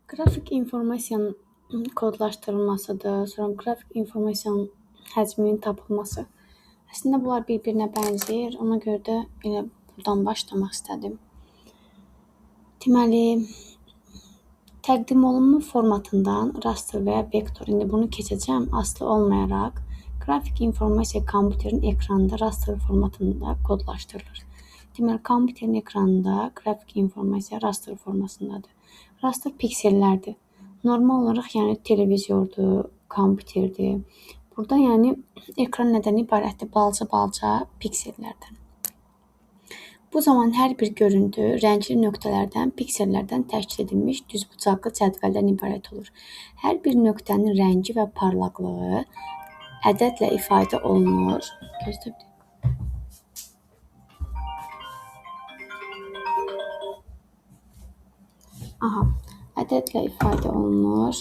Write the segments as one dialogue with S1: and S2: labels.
S1: Qrafik informasiyanın kodlaşdırılmasıdır, sonra qrafik informasiyanın həcminin tapılması. Əslində bunlar bir-birinə bənzəyir, ona görə də elə buradan başlamaq istədim. Deməli, təqdim olunma formatından raster və ya vektor, indi bunu keçəcəm, asılı olmayaraq, qrafik informasiya kompüterin ekranında raster formatında kodlaşdırılır. Deməli, kompüterin ekranında qrafik informasiya raster formasındadır. Raster piksellərdir. Normal olaraq, yəni televizordur, kompüterdir. Burada yəni ekran nədən ibarətdir? Balaca piksellərdən. Bu zaman hər bir görüntü rəngli nöqtələrdən, piksellərdən təşkil edilmiş düzbucaqlı cədvəldən ibarət olur. Hər bir nöqtənin rəngi və parlaqlığı ədədlə ifadə olunur. Ədədlə ifadə olunur.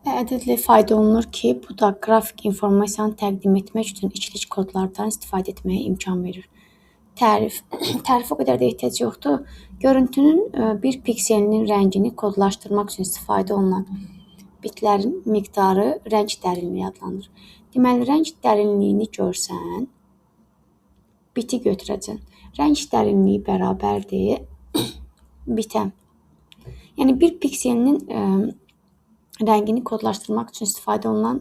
S1: Ədədlə ifadə olunur ki, bu da qrafik informasiyanı təqdim etmək üçün ikilik kodlardan istifadə etməyə imkan verir. Tərif. Tərif o qədər də ehtiyac yoxdur. Görüntünün bir pikselinin rəngini kodlaşdırmaq üçün istifadə olunan bitlərin miqdarı rəng dərinliyi adlanır. Deməli, rəng dərinliyini görsən, biti götürəcəksən. Rəng dərinliyi bərabərdir bitə. Yəni, bir pikselinin rəngini kodlaşdırmaq üçün istifadə olunan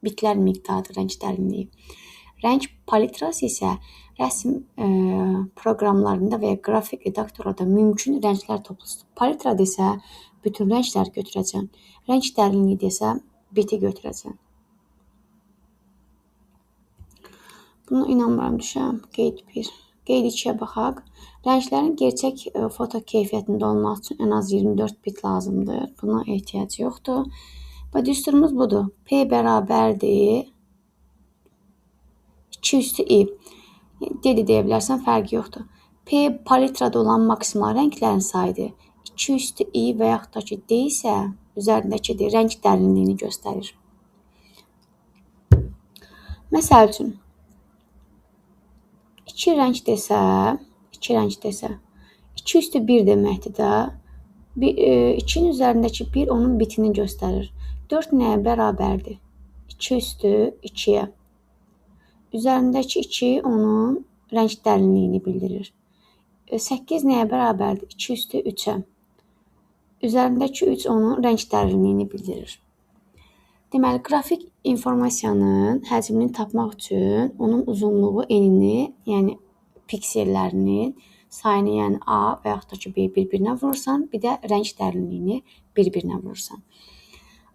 S1: bitlər miqdarıdır rəng dərinliyi. Rəng palitrası isə rəsm proqramlarında və ya qrafik redaktorlarda mümkün rənglər toplusudur. Palitrada isə bütün rəngləri götürəcəm. Rəng dərinliyi isə biti götürəcəm. Buna inanmıram düşəm. Qeyd 1. Qeyd 2-yə baxaq. Rənglərin gerçək foto keyfiyyətində olması üçün ən az 24 bit lazımdır. Buna ehtiyac yoxdur. Və düsturumuz budur. P bərabərdir 2/i. Deyə bilərsən, fərqi yoxdur. P palitrada olan maksimal rənglərin sayıdır. 2/i və yaxud da ki, D isə üzərindəki rəng dərinliyini göstərir. Məsəl üçün, 2 rəng desə, 2/1 deməkdir də. 2-nin üzərindəki 1 onun bitini göstərir. 4 nəyə bərabərdir? 2/2-yə. Üzərindəki 2 onun rəng dərinliyini bildirir. 8 nəyə bərabərdir? 2/3-ə. Üzərindəki 3 onun rəng dərinliyini bildirir. Deməli, qrafik informasiyanın həcmini tapmaq üçün onun uzunluğu enini, yəni piksellərinin sayını, yəni A və yaxud da ki, B bir-birinə vurursan, bir də rəng dərinliyini bir-birinə vurursan.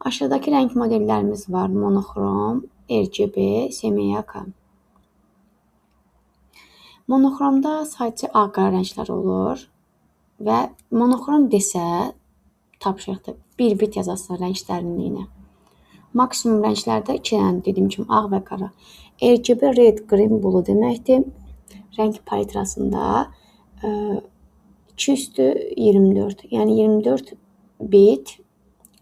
S1: Aşağıdakı rəng modellərimiz var. Monoxrom, RGB, semiyaka. Monoxromda sadəcə ağ-qara rənglər olur və monoxrom desə tapşırıqdır. 1 bit yazasın rəng dərinliyinə. Maksimum rənglərdə 2 dənə dediyim kimi ağ və qara. RGB, red, green, blue deməkdir. Rəng palitrasında 2/24, yəni 24 bit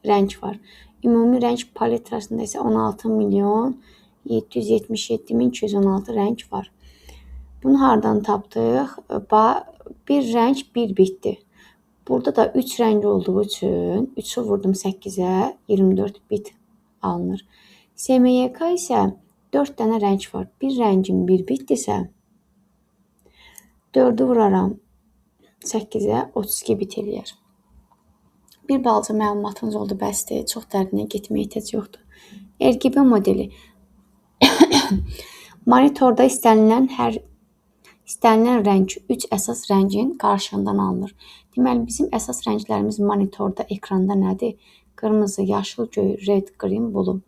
S1: rəng var. Ümumi rəng palitrasında isə 16.777.216 rəng var. Bunu hardan tapdıq? Bir rəng 1 bitdir. Burada da 3 rəng olduğu üçün 3-ü vurdum 8-ə, 24 bit alınır. SMYK isə 4 dənə rəng var. Bir rəngin 1 bitdirsə, 4-ü vuraram 8-ə, 32 bit eləyər. Bir balaca məlumatınız oldu, bəsdir. Çox dərinə getməyə ehtiyac yoxdur. RGB modeli. Monitorda istənilən rəng 3 əsas rəngin qarşılığından alınır. Deməli, bizim əsas rənglərimiz monitorda, ekranda nədir? Qırmızı, yaşıl, göy, red, green, blue.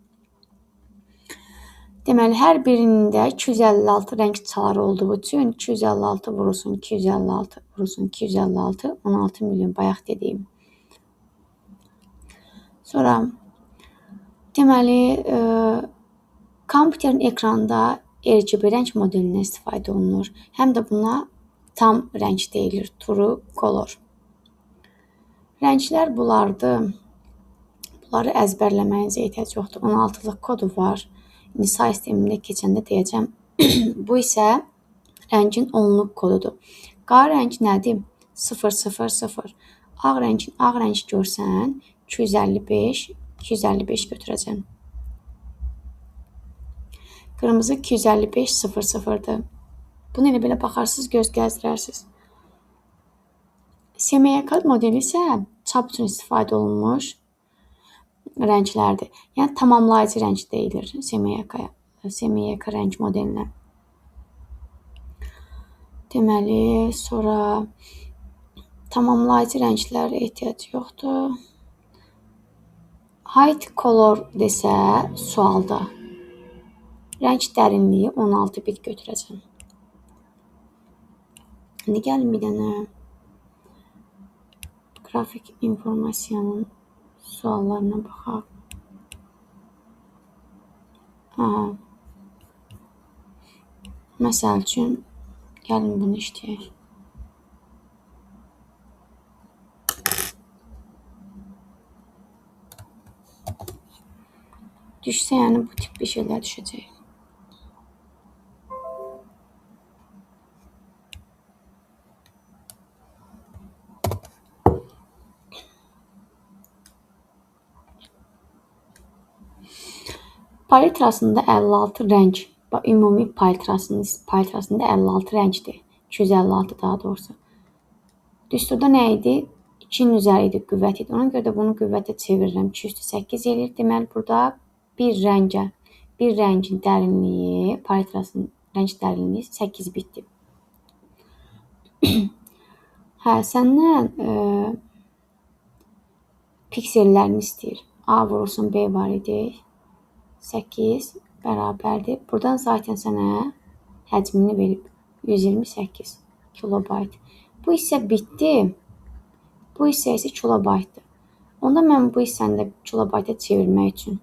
S1: Deməli, hər birində 256 rəng çaları olduğu üçün 256 vurulsun, 256 vurulsun, 256, 16 milyon bayaq dediyim. Sonra, deməli, kompüterin ekranda RGB rəng modelindən istifadə olunur. Həm də buna tam rəng deyilir, true color. Rənglər bunlardır. Bunları əzbərləməyinizə ehtiyac yoxdur. 16-lıq kodu var. İndi say sistemində keçəndə deyəcəm, Bu isə rəngin onluq kodudur. Qara rəng nədir? 000. Ağ rəng görsən 255 götürəcəm. Qırmızı 255 0,0'dır. Bunu elə belə baxarsınız, göz gəzdirərsiniz. Semiyaka modeli isə çap üçün istifadə olunmuş rənglərdir. Yəni tamamlayıcı rəng deyilir semiyaka rəng modelinə. Deməli, sonra tamamlayıcı rənglərə ehtiyac yoxdur. Height color desə sualda rəng dərinliyi 16 bit götürəcəm. İndi gəlin bir dənə qrafik informasiyanın suallarına baxaq. Məsəl üçün, gəlin bunu işləyək. Düşsə, yəni bu tip bir şeylər düşəcək. Palitrasında 56 rəng, ümumi palitrasında 56 rəngdir. 256 daha doğrusu. Düsturda nə idi? 2-nin üzəri idi, qüvvət idi. Ona görə də bunu qüvvətə çevirirəm. 2/8 eləyir. Deməli, burada bir rəngin dərinliyi, palitrasının rəng dərinliyi 8 bitdir. Səndən piksellərini istəyir. A vurulsun B var idi. 8 bərabərdir. Buradan zaten sənə həcmini verib. 128 kilobayt. Bu isə bitdi. Bu isə kilobaytdır. Onda mən bu hissəni də kilobayta çevirmək üçün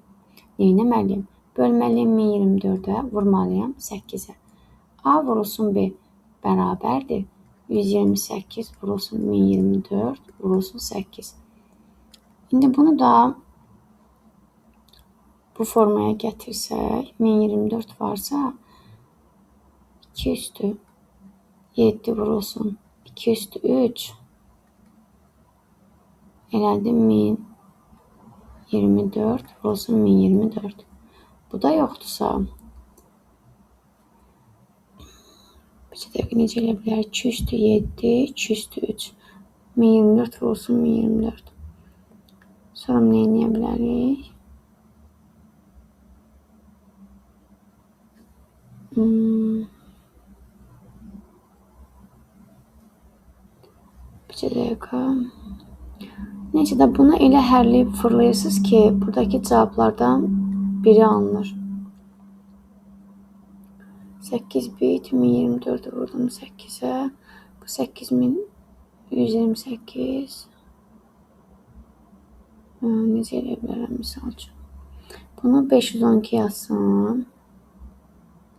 S1: neynəməliyim? Bölməliyim 1024-ə, vurmalıyam 8-ə. A vurulsun B bərabərdir. 128 vurulsun 1024 vurulsun 8. İndi bunu da bu formaya gətirsək, 1024 varsa 2/7 vurulsun 2/3 elədi 1024 vurulsun 1024. Bu da yoxdursa, bir dəqiqə necə elə bilər? 2/7, 2/3. 1024 vurulsun 1024. Sonra nə edə bilərik? Bir dəqiqə. Neysə də bunu elə hərləyib fırlayırsınız ki, buradakı cavablardan biri alınır. 8 bit, 1024 vurdum 8'ə. Bu 8128. Necə elə bilərəm misal üçün. Bunu 512 yazsam.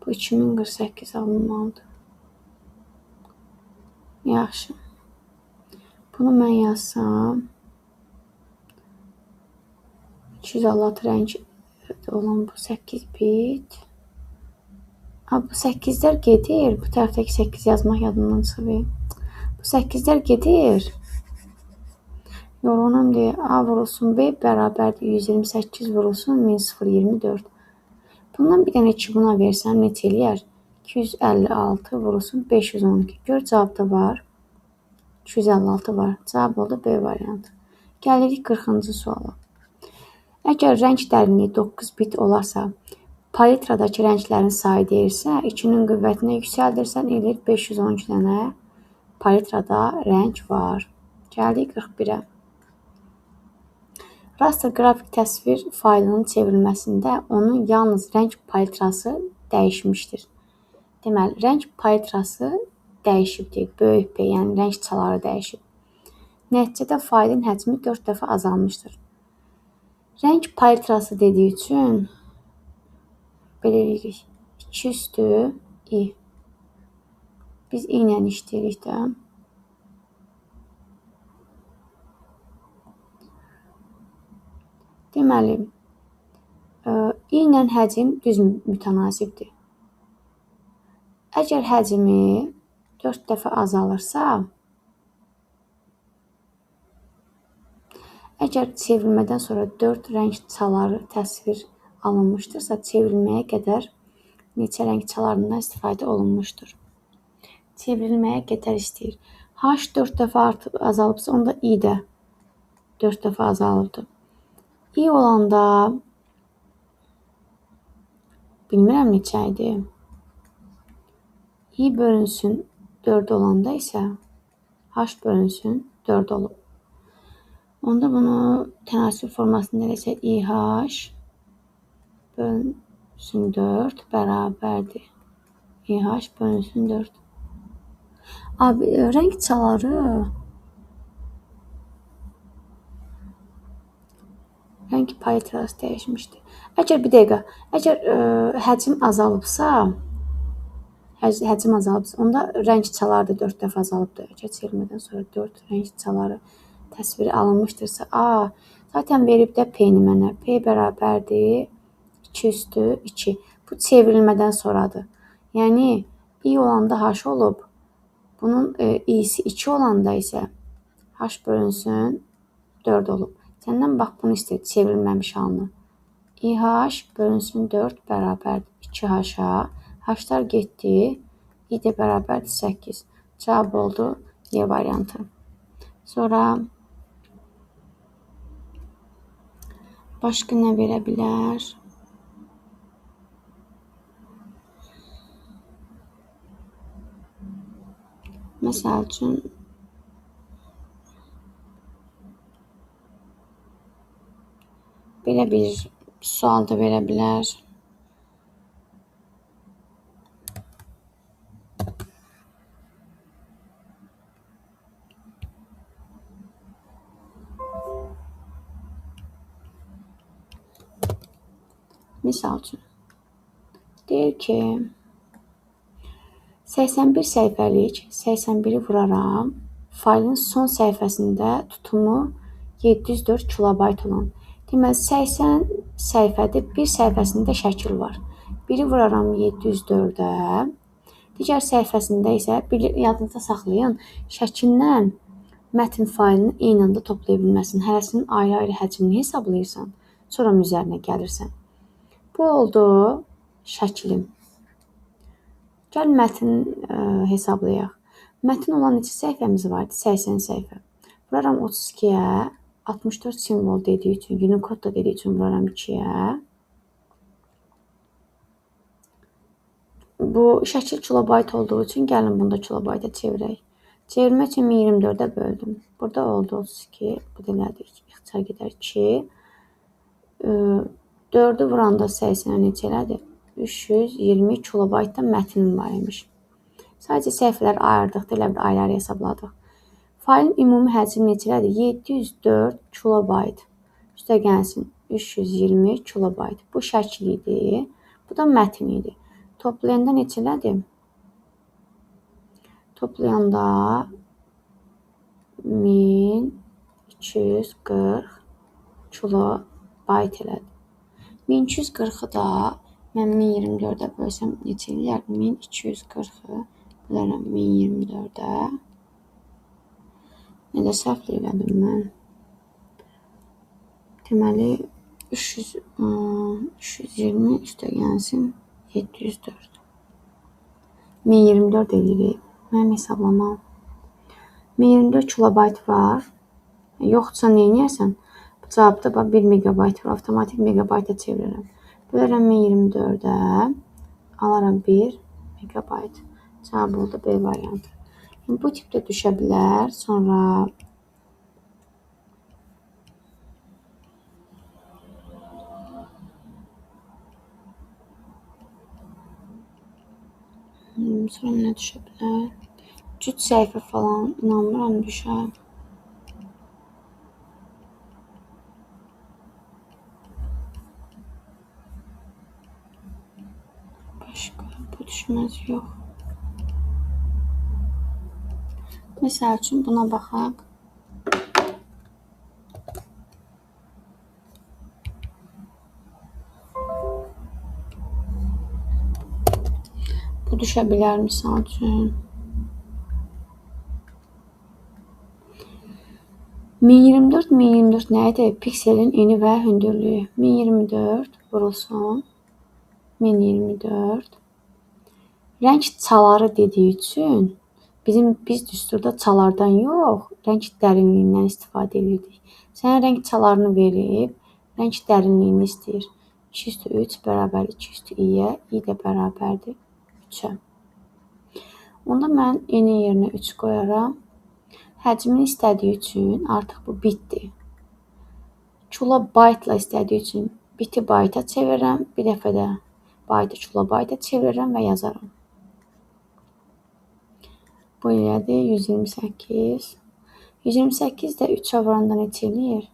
S1: Bu 2048 alınmalıdır. Yaxşı. Bunu mən yazsam. 256 rəng olan bu 8 bit. Bu 8'lər gedir. Bu tərəfdəki 8 yazmaq yadımdan çıxıb. Bu 8'lər gedir. Yorğunam deyə A vurulsun B bərabərdir 128 vurulsun 1024. Bundan bir dənə 2 buna versəm neçə eləyər? 256 vurulsun 512. Gör cavabda var. 256 var. Cavab oldu B variantı. Gəlirik 40-cı suala. Əgər rəng dərinliyi 9 bit olarsa, palitradakı rənglərin sayı deyirsə, 2-nin qüvvətinə yüksəldirsən, eləyir 512 dənə palitrada rəng var. Gəldik 41-ə. Raster qrafik təsvir faylının çevrilməsində onun yalnız rəng palitrası dəyişmişdir. Deməli, rəng palitrası dəyişibdir. Böyük B, yəni rəng çaları dəyişib. Nəticədə faylın həcmi 4 dəfə azalmışdır. Rəng palitrası dediyi üçün belə eləyirik. 2/i. Biz i ilə işləyirik də. Deməli, i ilə həcm düz mütənasibdir. Əgər həcmi 4 dəfə azalırsa, əgər çevrilmədən sonra 4 rəng çaları təsvir alınmışdırsa, çevrilməyə qədər neçə rəng çalarından istifadə olunmuşdur? Çevrilməyə qədər istəyir. H 4 dəfə artıb azalıbsa, onda I də 4 dəfə azalıbdır. I olanda bilmirəm neçə idi. I bölünsün 4 olanda isə H bölünsün 4 olub. Onda bunu tənasüb formasında eləsək, IH bölünsün 4 bərabərdir. IH bölünsün 4. Abi, rəng çaları rəng palitrası dəyişmişdi. Əgər bir dəqiqə, əgər həcm azalıbsa, onda rəng çaları da 4 dəfə azalıbdır. Əgər çevrilmədən sonra 4 rəng çaları təsviri alınmışdırsa, zaten verib də P-ni mənə. P bərabərdir 2 üstü 2. Bu çevrilmədən sonradır. Yəni, I olanda H olub, bunun İ'si 2 olanda isə H bölünsün 4 olub. Səndən bax, bunu istəyir, çevrilməmiş halını. IH bölünsün 4 bərabərdir 2H-a. H-lar getdi, I də bərabərdir 8. Cavab oldu Y variantı. Sonra başqa nə verə bilər? Məsəl üçün, belə bir sual da verə bilər. Misal üçün, deyir ki, 81 səhifəlik 81-i vuraram, faylın son səhifəsində tutumu 704 kilobayt olan. Deməli, 80 səhifədir, bir səhifəsində şəkil var. Biri vuraram 704-ə, digər səhifəsində isə, yadınızda saxlayın, şəkillə mətn faylını eyni anda toplaya bilməsin. Hərəsinin ayrı-ayrı həcmini hesablayırsan, sonra üzərinə gəlirsən. Bu oldu şəklim. Gəl mətn hesablayaq. Mətn olan neçə səhifəmiz var? 80 səhifə. Vuraram 32-yə, 64 simvol dediyi üçün, Unicode da dediyi üçün vuraram 2-yə. Bu şəkil kilobayt olduğu üçün gəlin bunu da kilobayta çevirək. Çevirmək üçün 1024-ə böldüm. Burada oldu 32, bu da nədir? İxtisar gedər 2. 4-ü vuranda 80-ə neçə elədir? 320 kilobaytda mətnim var imiş. Sadəcə səhifələri ayırdıqda elə bir ayrı-ayrı hesabladıq. Faylın ümumi həcmi neçə elədir? 704 kilobayt. Üstə gəlsin 320 kilobayt. Bu şəkil idi. Bu da mətn idi. Toplayanda neçə elədir? Toplayanda 1240 kilobayt elədir. 1240-ı da mən 1024-ə bölsəm neçə eləyər? 1240-ı bölərəm 1024-ə. Nədə səhv elədim mən? Deməli, 320 üstə gəlsin 704. 1024 eləyirik. Mənim hesablamam. 1024 kilobayt var. Yoxdursa nə edərsən? Bu cavabda 1 megabayt var. Avtomatik megabayta çevirirəm. Bölərəm 1024-ə. Alaram 1 megabayt. Cavab oldu B variantı. Bu tipdə düşə bilər. Sonra nə düşə bilər? Cüt səhifə falan inanmıram düşər. Başqa bu düşməz, yox. Məsəl üçün buna baxaq. Bu düşə bilər misal üçün. 1024 nədir? Pikselin eni və hündürlüyü. 1024 vurulsun. 1024. Rəng çaları dediyi üçün biz düsturda çalardan yox, rəng dərinliyindən istifadə edirdik. Sənə rəng çalarını verib, rəng dərinliyini istəyir. 2/3 bərabər 2/i-yə, i də bərabərdir 3-ə. Onda mən eni yerinə 3 qoyaram. Həcmini istədiyi üçün artıq bu bitdir. Kilobaytla istədiyi üçün biti bayta çevirirəm. Bir dəfə də baytı kilobayta çevirirəm və yazaram. Bu ilədir 128. 128 də 3-ə vuranda neçə eləyir?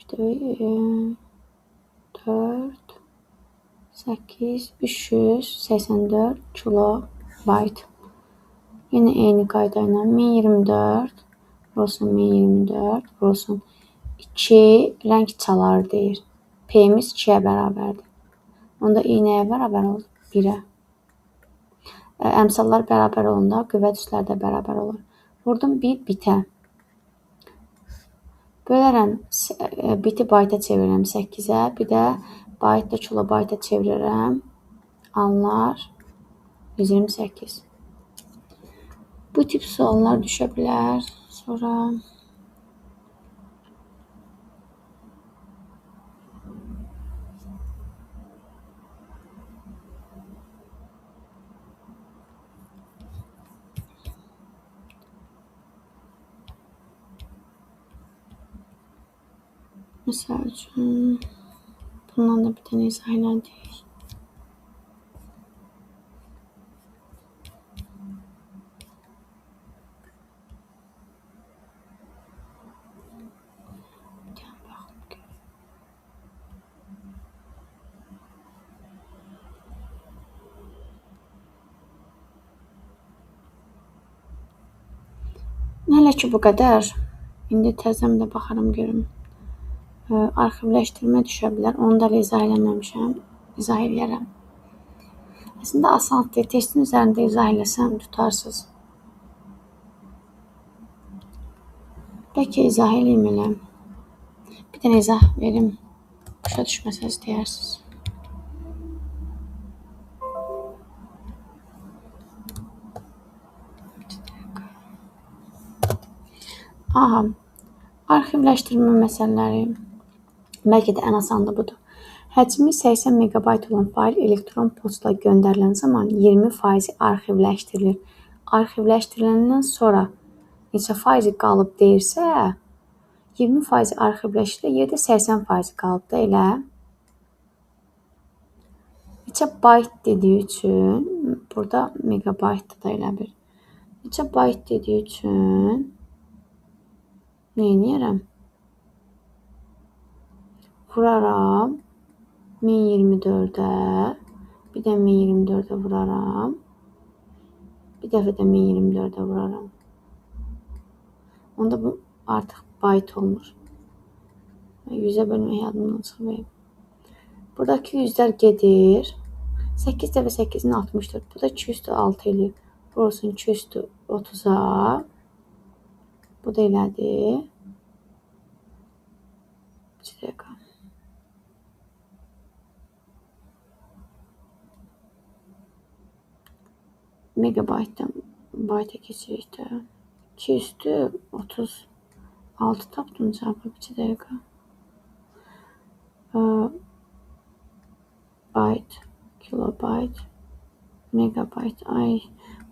S1: 4, 8, 384 kilobayt. Yine eyni qaydayla 1024 vurulsun 1024 vurulsun 2 rəng çaları deyir. P-miz 2-yə bərabərdir. Onda i nəyə bərabər olur? 1-ə. Əmsallar bərabər olanda qüvvət üsləri də bərabər olur. Vurdum 1 bitə. Bölərəm biti bayta çevirirəm 8-ə. Bir də bayt da kilobayta çevirirəm. Anlar 128. Bu tip suallar düşə bilər. Sonra misal üçün bundan da bir dənə izah elədik. Hələ ki bu qədər. İndi təzəm də baxaram görüm. Arxivləşdirmə düşə bilər. Onu da izah eləməmişəm. İzah eləyərəm. Əslində asandır. Testin üzərində izah eləsəm tutarsız. Bəlkə izah eləyim elə. Bir dənə izah verim. Başa düşməsəz deyərsiniz. Aha. Arxivləşdirmə məsələləri. Bəlkə də ən asanı budur. Həcmi 80 megabayt olan fayl elektron poçtla göndərilən zaman 20% arxivləşdirilir. Arxivləşdiriləndən sonra neçə faizi qalıb deyirsə, 20% arxivləşdirilir, yerdə 80% qalıb da elə. Neçə bayt dediyi üçün, burada megabaytdır da elə bir. Neçə bayt dediyi üçün nə edirəm? Vuraram 1024-ə, bir də 1024-ə vuraram, bir dəfə də 1024-ə vuraram. Onda bu artıq bayt olmur. 100-ə bölmək yadımdan çıxmayıb. Buradakı yüzlər gedir. 8 dəfə 8-in 64. Bu da 206 eləyir. Vurulsun 230-a. Bu da elədir. 2 dəqiqə. Megabaytdan bayta keçirik də. 236 tapdım cavabı 2 dəqiqə. Bayt, kilobayt, megabayt. Ay,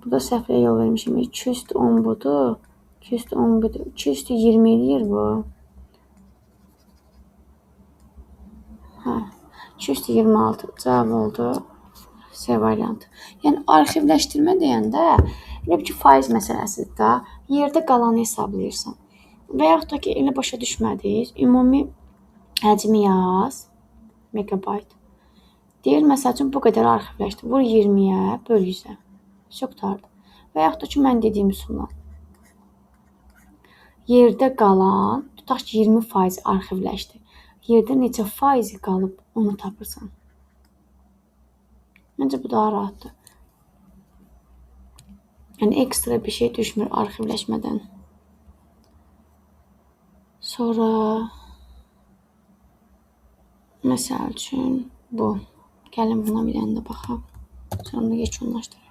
S1: burada səhvlə yol vermişim. 210 budur. 210 budur. 220 eləyir bu. Hə, 226 cavab oldu. C variantı. Yəni arxivləşdirmə deyəndə elə bir ki, faiz məsələsidir da. Yerdə qalanı hesablayırsan. Və yaxud da ki, elə başa düşmədiniz. Ümumi həcmi yaz. Megabayt. Deyir, məsəl üçün, bu qədər arxivləşdir. Vur 20-yə, böl 100-ə. Çox qurtardı. Və yaxud da ki, mən dediyim üsulla. Yerdə qalan, tutaq ki, 20% arxivləşdi. Yerdə neçə faizi qalıb, onu tapırsan. Məncə bu daha rahatdır. Yəni ekstra bir şey düşmür arxivləşmədən. Sonra məsəl üçün bu. Gəlin buna bir dənə də baxaq. Sonra da yekunlaşdıraq.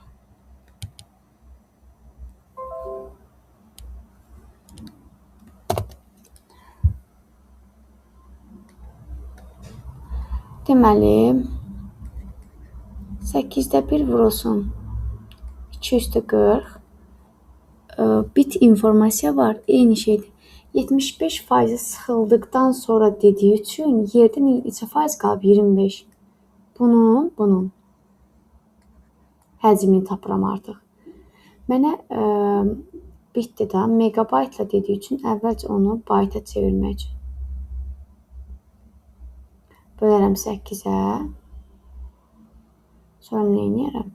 S1: Deməli 8-də 1 vurulsun 2/40 bit informasiya var. Eyni şeydir. 75% sıxıldıqdan sonra dediyi üçün yerdən neçə faiz qalıb? 25. Bunun həcmini tapıram artıq. Mənə bitdir də megabaytla dediyi üçün əvvəlcə onu bayta çevirmək üçün. Bölərəm 8-ə. Sonra nə edirəm?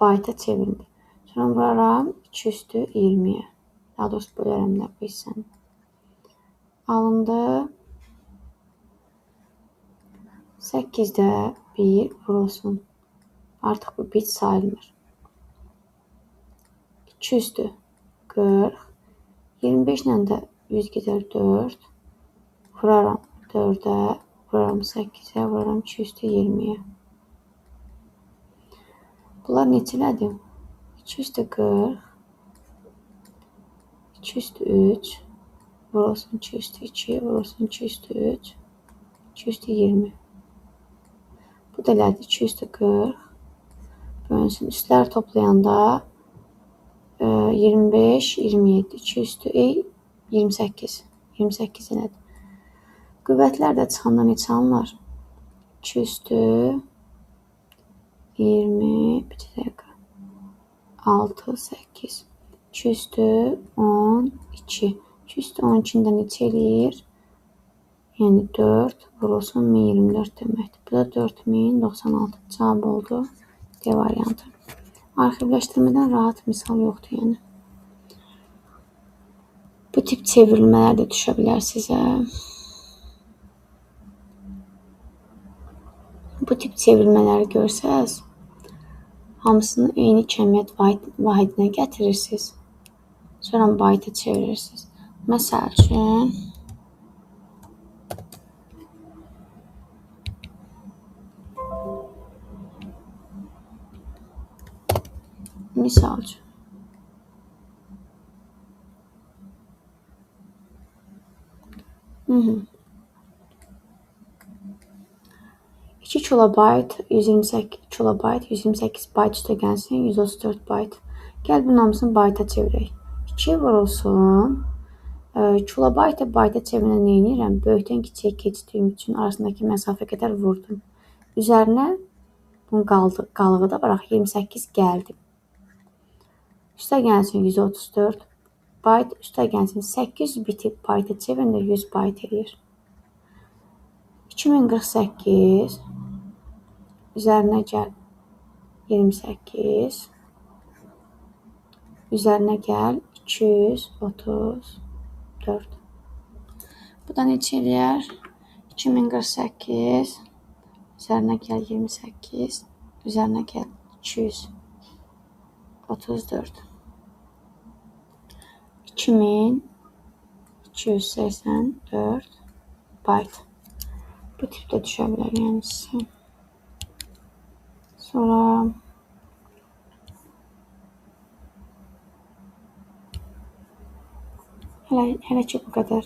S1: Bayta çevrildi. Sonra vuraram 2/20-yə. Daha doğrusu bölərəm də bu hissəni. Alındı. 8-də 1 vurulsun. Artıq bu bit sayılmır. 2/40. 25 ilə də 100 gedər 4. Vuraram 4-ə. Vuraram 8-ə. Vuraram 2/20-yə. Bunlar neçələrdir? 2/40. 2/3. Vurulsun 2/2. Vurulsun 2/3. 2/20. Bu da elədir 2/40. Bölünsün. Üstlər toplayanda 25, 27, 2/28. 28 elədir. Qüvvətlər də çıxanda neçə alınır? 2/20, bir dəqiqə. 6, 8. 2/12. 2/12-də neçə eləyir? Yəni 4 vurulsun 1024 deməkdir. Bu da 4096 cavab oldu. D variantı. Arxivləşdirmədən rahat misal yoxdur yəni. Bu tip çevrilmələr də düşə bilər sizə. Bu tip çevrilmələri görsəz, hamısını eyni kəmiyyət vahidinə gətirirsiniz. Sonra bayta çevirirsiniz. Məsəl üçün misal üçün 2 kilobayt 128 kilobayt 128 bayt üstə gəlsin 134 bayt. Gəl bunun hamısını bayta çevirək. 2 vurulsun. Kilobaytı bayta çevirəndə nə edirəm? Böyükdən kiçiyə keçdiyim üçün arasındakı məsafə qədər vurdum. Üzərinə bunun qalığı da var. 28 gəldim. Üstə gəlsin 134 bayt. Üstə gəlsin 800 biti bayta çevirəndə 100 bayt edir. 2048 üzərinə gəl 28 üzərinə gəl 234. Bu da neçə eləyər? 2048 üzərinə gəl 28 üzərinə gəl 234. 2284 bayt. Bu tipdə düşə bilər yəni sizə. Sonra hələ ki bu qədər.